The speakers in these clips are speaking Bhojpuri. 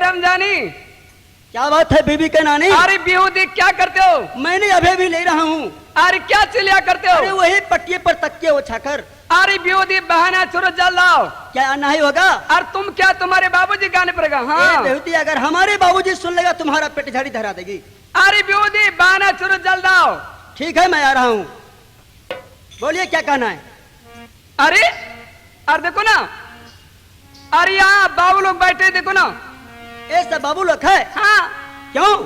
रमजानी, क्या बात है बीबी के नानी? अरे बेहूदी क्या करते हो? मैंने अभी भी ले रहा हूँ। अरे क्या चिल्ला करते अरे हो? वही पट्टिए पर तकिए उछाकर। अरे बेहूदी बहाना छोड़ो, जल लाओ। क्या नहीं होगा? और तुम क्या, तुम्हारे बाबूजी गाने पड़ेगा? हाँ बेहुती, अगर हमारे बाबूजी सुन लेगा तुम्हारा पेट झाड़ी धरा देगी। अरे बेहूदी बहाना छोड़ो, जल लाओ। ठीक है मैं आ रहा हूँ, बोलिए क्या कहना है? अरे देखो ना, अरे यहाँ बाबू लोग बैठे, देखो ना। ये सब बाबू लोग है? हाँ। क्यों?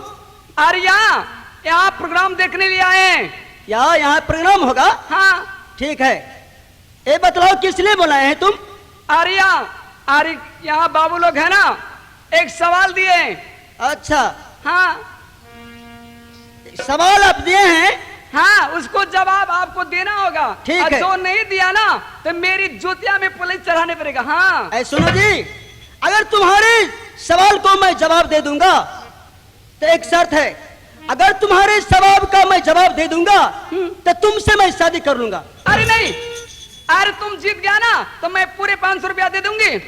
अरे यहाँ प्रोग्राम देखने लिए आए हैं। यहाँ प्रोग्राम होगा? हाँ ठीक है, ये बतलाओ किस लिए बुलाए हैं तुम? अरे यहाँ बाबू लोग है ना, एक सवाल दिए हैं। अच्छा, हाँ सवाल आप दिए हैं? हाँ, उसको जवाब आपको देना होगा। ठीक और है। जो नहीं दिया ना तो मेरी जूतिया में पुलिस चढ़ाने पड़ेगा। हाँ सुनो जी, अगर तुम्हारे सवाल को मैं जवाब दे दूंगा तो एक शर्त है, अगर तुम्हारे सवाल का मैं जवाब दे दूंगा तो तुमसे मैं शादी कर लूंगा। अरे नहीं, अरे तुम जीत गया ना तो मैं पूरे 500 रुपया दे दूंगी।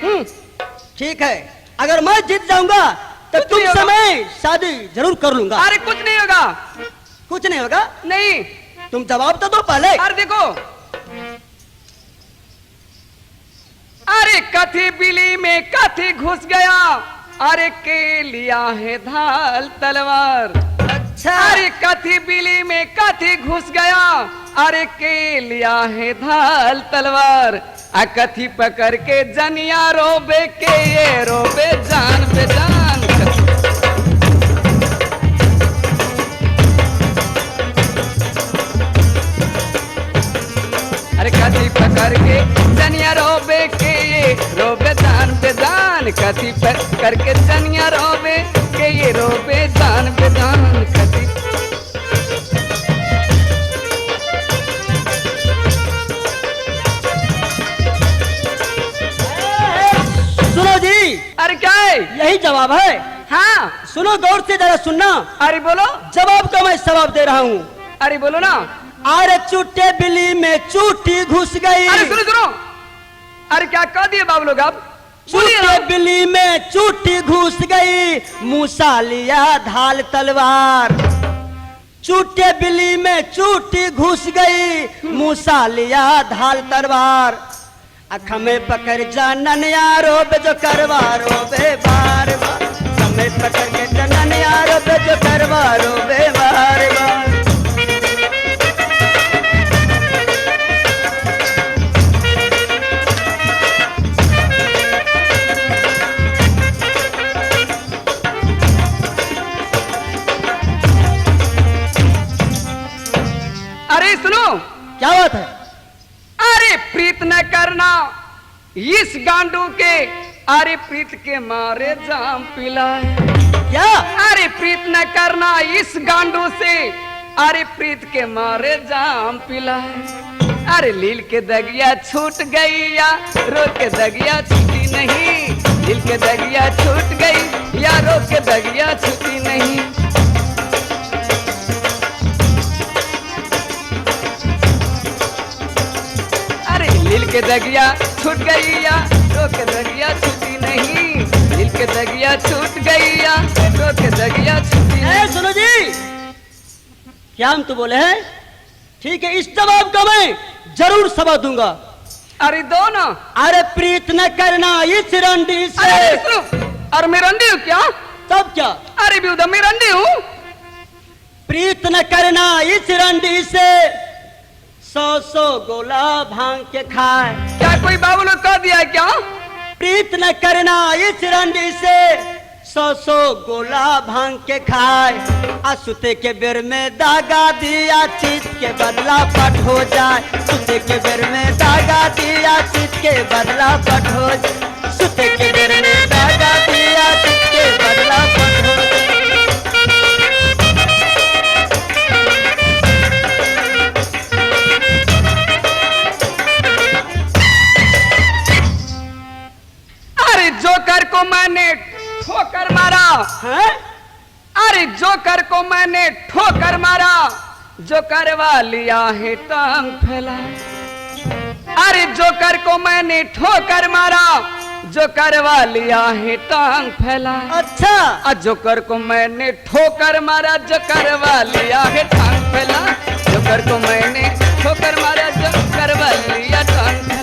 ठीक है, अगर मैं जीत जाऊंगा तो कुछ नहीं तुमसे होगा। मैं शादी जरूर कर लूंगा। अरे कुछ नहीं होगा। कुछ नहीं होगा? नहीं। तुम जवाब तो दो पहले। अरे देखो, अरे कथी बिली में कथी घुस गया, अरे के लिया है धाल तलवार। अच्छा, अरे कथी बिली में कथी घुस गया, अरे के लिया है धाल तलवार। आ कथी पकड़ के जनिया रोबे के ये रोबे जान पे जान। अरे कथी पकड़ के जनिया रोबे के ये रोबे जान पे जान। कथी पकड़ के जनिया रोबे के ये रोबे जान पे जान। कथी सुनो जी, अरे क्या है? यही जवाब है। हाँ सुनो गौर से, जरा सुनना। अरे बोलो। जवाब का मैं जवाब दे रहा हूँ। अरे बोलो ना। अरे चूटे बिल्ली में चूटी घुस गई। अरे सुनो सुनो, अरे क्या कह दिए बाबू लोग आप? चूटे बिल्ली में चूटी घुस गई, मूसा लिया ढाल तलवार। चूटे बिल्ली में चूटी घुस गई, मूसा लिया ढाल तलवार। अख में पकड़ जानन यारो बेजो करवारो बे बार बार। में पकड़ के जानन यारो बेजो करवारो बे बार बार। अरे सुनो, क्या बात है? अरे प्रीत न करना इस गांडू के, अरे प्रीत के मारे जाम पिलाए। क्या? अरे प्रीत न करना इस गांडू से, अरे प्रीत के मारे जाम पिलाए। अरे लील के दगिया छूट गई या रो के दगिया छूटी नहीं। लील के दगिया छूट गई या रो के दगिया छूटी नहीं। दिल के दगिया छूट गई या रो के दगिया छूटी नहीं। दिल के दगिया छूट गई या रो के दगिया छूटी नहीं। सुनो जी, क्या हम तो बोले हैं? ठीक है, इस जवाब का मैं जरूर सबक दूंगा। अरे दो ना। अरे प्रीत न करना इस रंडी से। अरे सुनो, अरे मैं रंडी हूँ क्या? तब क्या? अरे बेहुदा मैं रंडी हूँ। प्रीत न करना इस रंडी से, 100 गोला भांग के खाए। क्या कोई बाबू लोग कह दिया है क्या? प्रीत न करना इस रंडी से, 100 गोला भांग के खाए। सुते के बेर में दागा दिया, चीज के बदला पट हो जाए। सुते के बेर में दागा दिया, चीज के बदला पट हो जाए। सुते के बेर में दागा दिया, चीज के बदला पट हो जाए। जोकर को मैंने ठोकर मारा है? अरे जोकर को मैंने ठोकर मारा, जोकर वालिया है टांग फैला। अरे जोकर को मैंने ठोकर मारा, जोकर वालिया है टांग फैला। अच्छा, जोकर को मैंने ठोकर मारा, जोकर वालिया है टांग फैला। जोकर को मैंने ठोकर मारा, जोकर वालिया टांग फैला।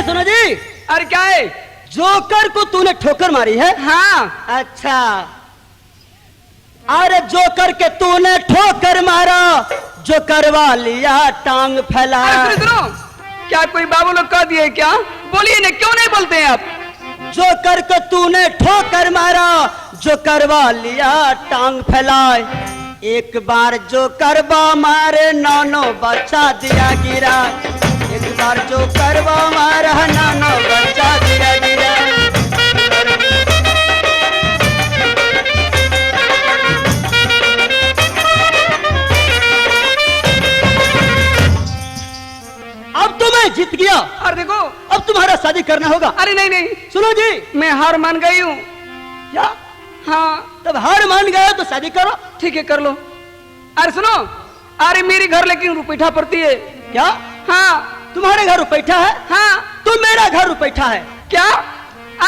सुनो जी, अरे क्या है? जोकर को तूने ठोकर मारी है? हाँ। अच्छा, अरे जोकर के तूने ठोकर मारा, जोकर वालिया टांग फैला। अरे सुनो, क्या कोई बाबू लोग कह दिए क्या? बोलिए ना, क्यों नहीं बोलते हैं आप? जोकर को तूने ठोकर मारा, जोकर वालिया टांग फैलाए। एक बार जोकर बा मारे, नौनो बच्चा दिया गिरा। एक बार जोकर बा मारा, नौनो बच्चा दिया गिरा। अब तो मैं जीत गया। और देखो, अब तुम्हारा शादी करना होगा। अरे नहीं नहीं, सुनो जी, मैं हार मान गई हूँ। क्या? हाँ, तब हार मान गए तो शादी करो। ठीक है, कर लो। अरे सुनो, अरे मेरी घर लेकिन रुपैठा पड़ती है। क्या? हाँ तुम्हारे घर रुपैठा है? हाँ। तो मेरा घर रुपैठा है। क्या?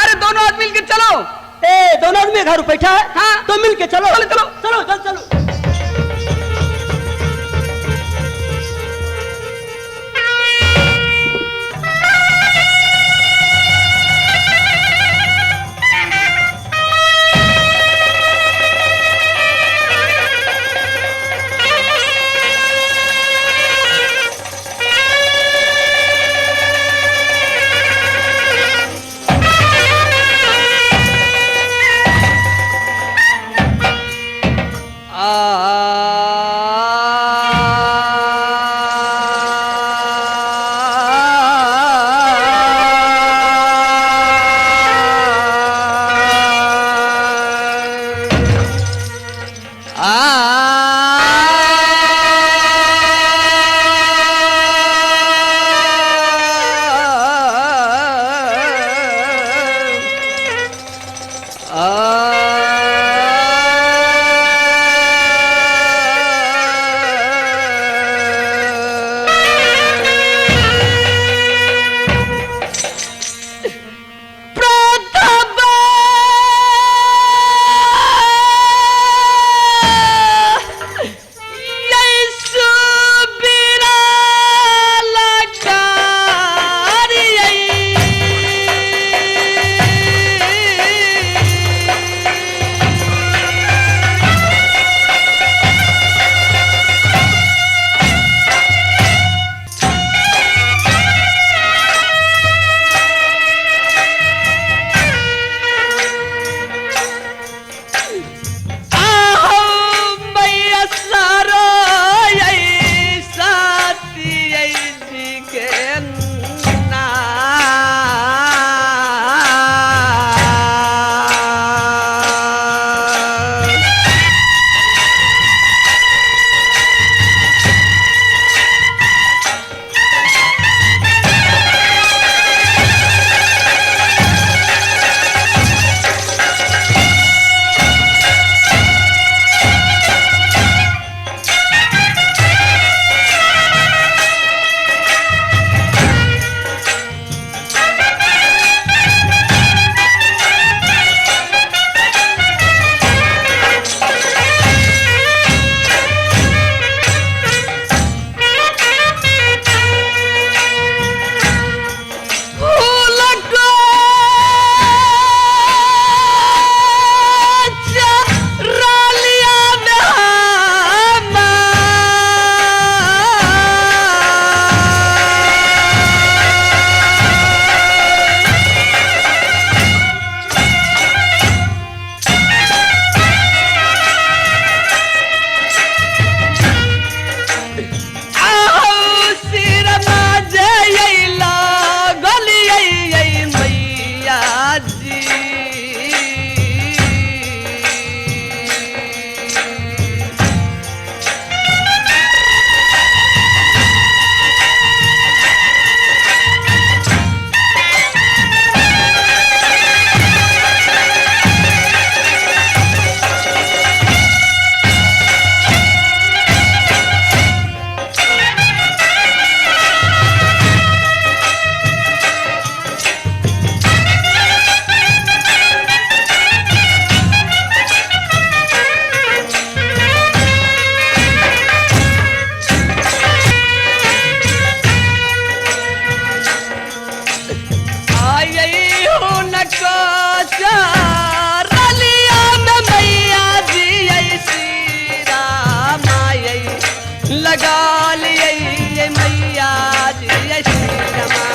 अरे दोनों आदमी मिलकर चलो। दोनों आदमी घर रुपैठा है? हाँ। तो मिल के चलो। चलो चलो चलो चलो चलो। प्यार रलिया में मैया जी ऐसी राम आई लगा लिए ये मैया जी ऐसी रमा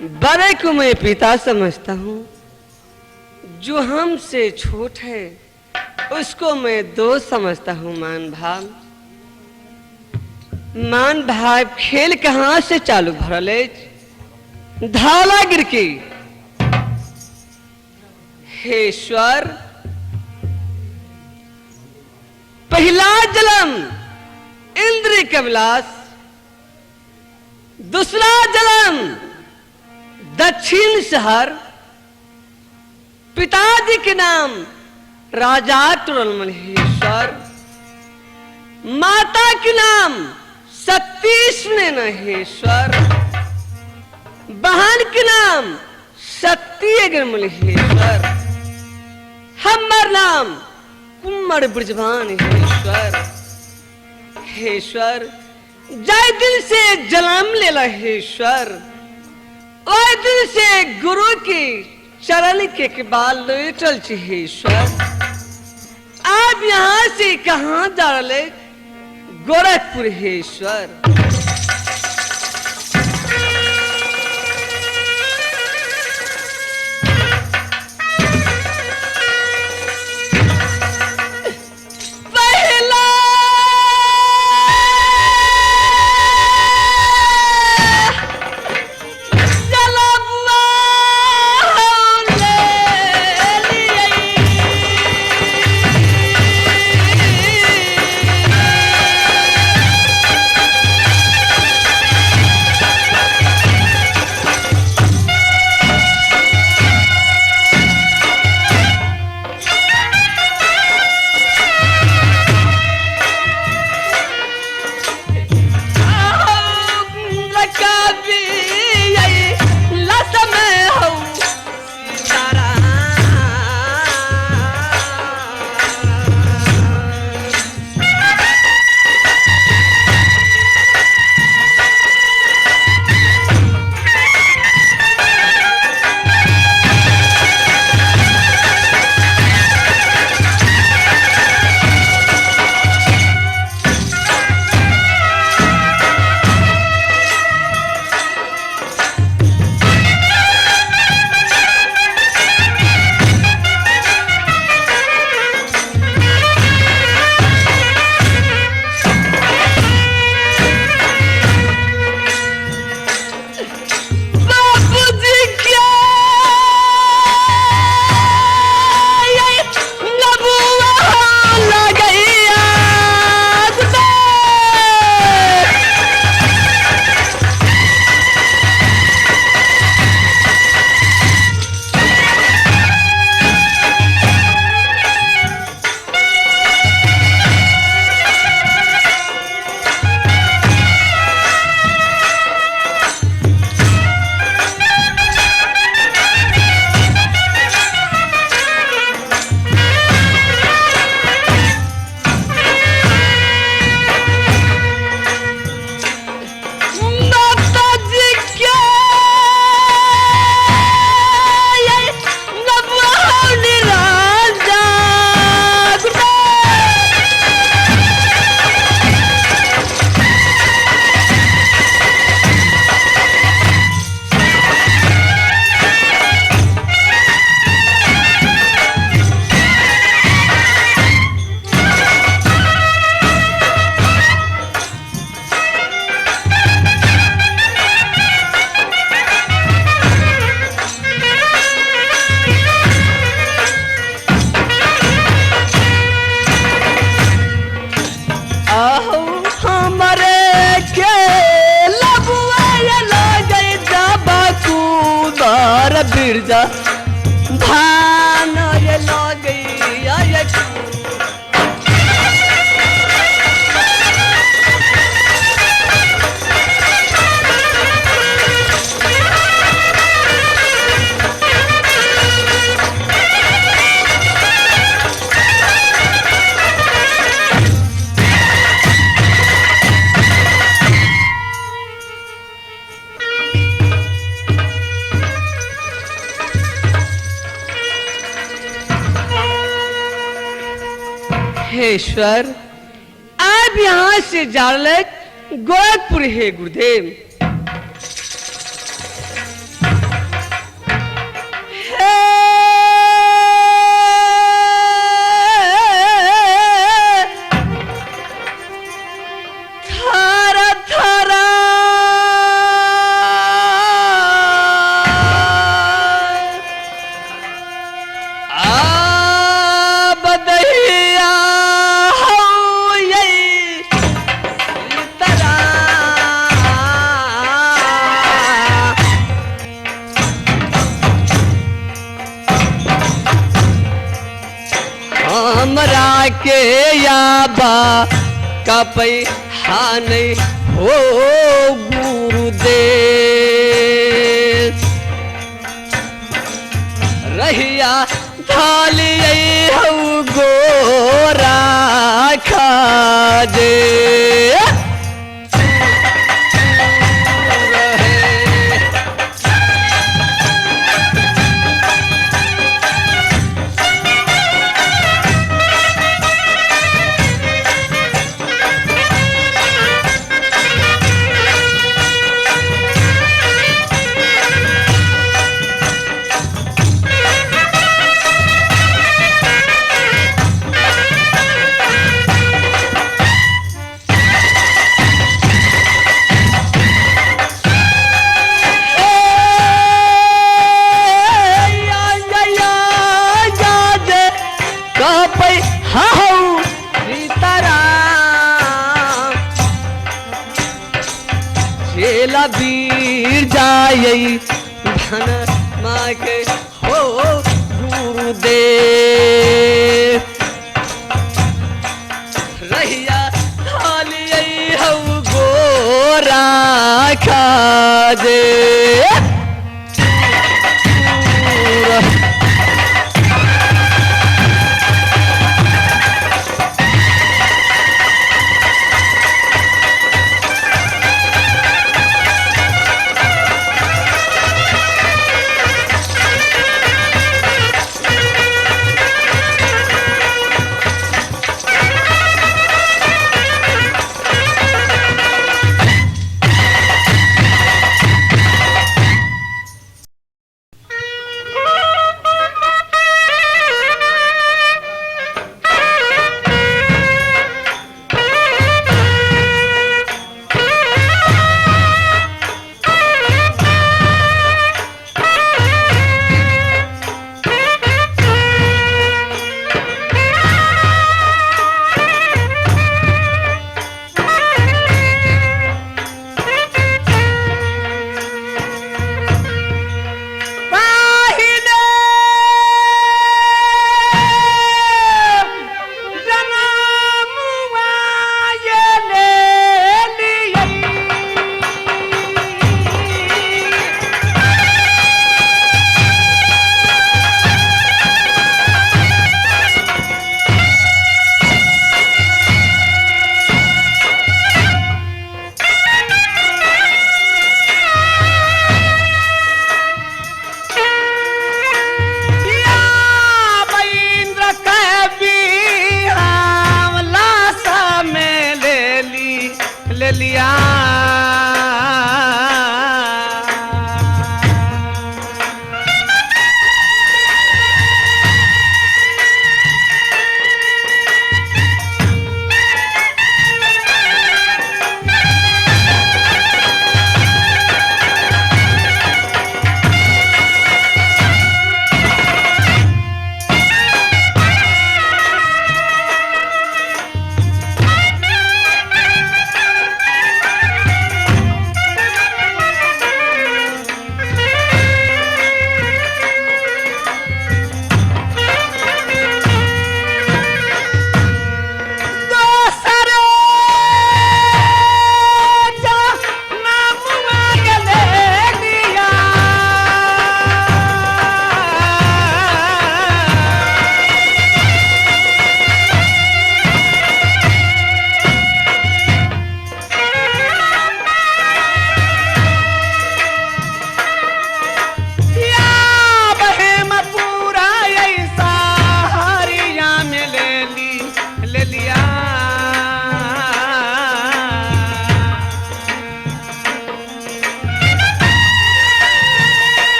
बड़े को मैं पिता समझता हूँ, जो हमसे छोट है उसको मैं दोस्त समझता हूँ। मान भाव खेल कहाँ से चालू भरल है? धाला गिर की। हे ईश्वर, पहला जन्म इंद्र कविलास, दूसरा जन्म दक्षिण शहर, पिताजी के नाम राजा टुरलमल ईश्वर, माता के नाम सतीश महेश्वर, बहन के नाम सत्य महेश्वर, हमर नाम कुम्मर ब्रजभान ईश्वर। ईश्वर जय दिल से जन्म लेला ईश्वर, ओए दिल से गुरु की चरण के बाल चल ईश्वर। आप यहाँ से कहाँ जा रहे? गोरखपुर ईश्वर। बिरजा धान ये लगी ये ईश्वर आप यहाँ से जालक गोरखपुर है गुरुदेव। के याबा कपै हानै हो गुरुदेव रहिया थालियै हौ गोरा खाजे चेला वीर जायै धन माँ के हो गुरुदेव रहिया थालियै हौ गोरा खाजे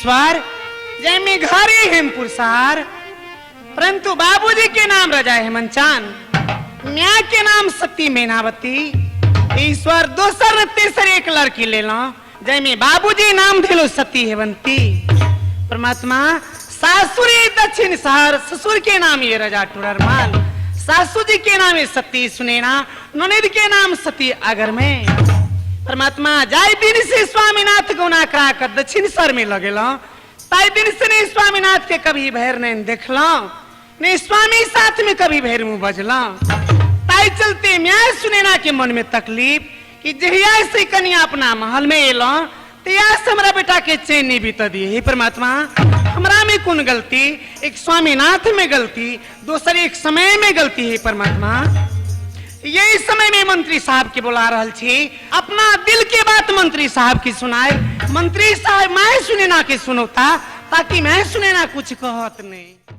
ईश्वर जय में घरे हेमपुर सार, परंतु बाबूजी के नाम रजा हेमंचान, म्या के नाम सती मेनावती। ईश्वर दोसर तेसर एक लड़की ले लो, जय में बाबूजी नाम दिलो सती हेवंती। परमात्मा सासुरी दक्षिण शहर, ससुर के नाम ये रजा टुररमाल, सासू जी के नाम ये सती सुनेना, ननद के नाम सती अगर में। परमात्मा जाय दिन से स्वामीनाथ गुना करा कर दक्षिण शहर में लगेलो, ताई दिन से नहीं स्वामीनाथ के कभी भैर नहीं देखलो, नहीं स्वामी साथ में कभी भैर मुंह बजला। ताई चलते मैं सुनेना के मन में तकलीफ कि जहिया से कन्या अपना महल में एलो तिया से हमारा बेटा के चैन नहीं बीत दिए। हे परमात्मा हमरा में कौन गलती, एक स्वामीनाथ में गलती, दूसर एक समय में गलती है। परमात्मा यही समय में मंत्री साहब के बुला रहल छी, अपना दिल के बात मंत्री साहब की सुनाए। मंत्री साहब मैं सुने ना के सुनोता, ताकि मैं सुने ना कुछ कहत नहीं।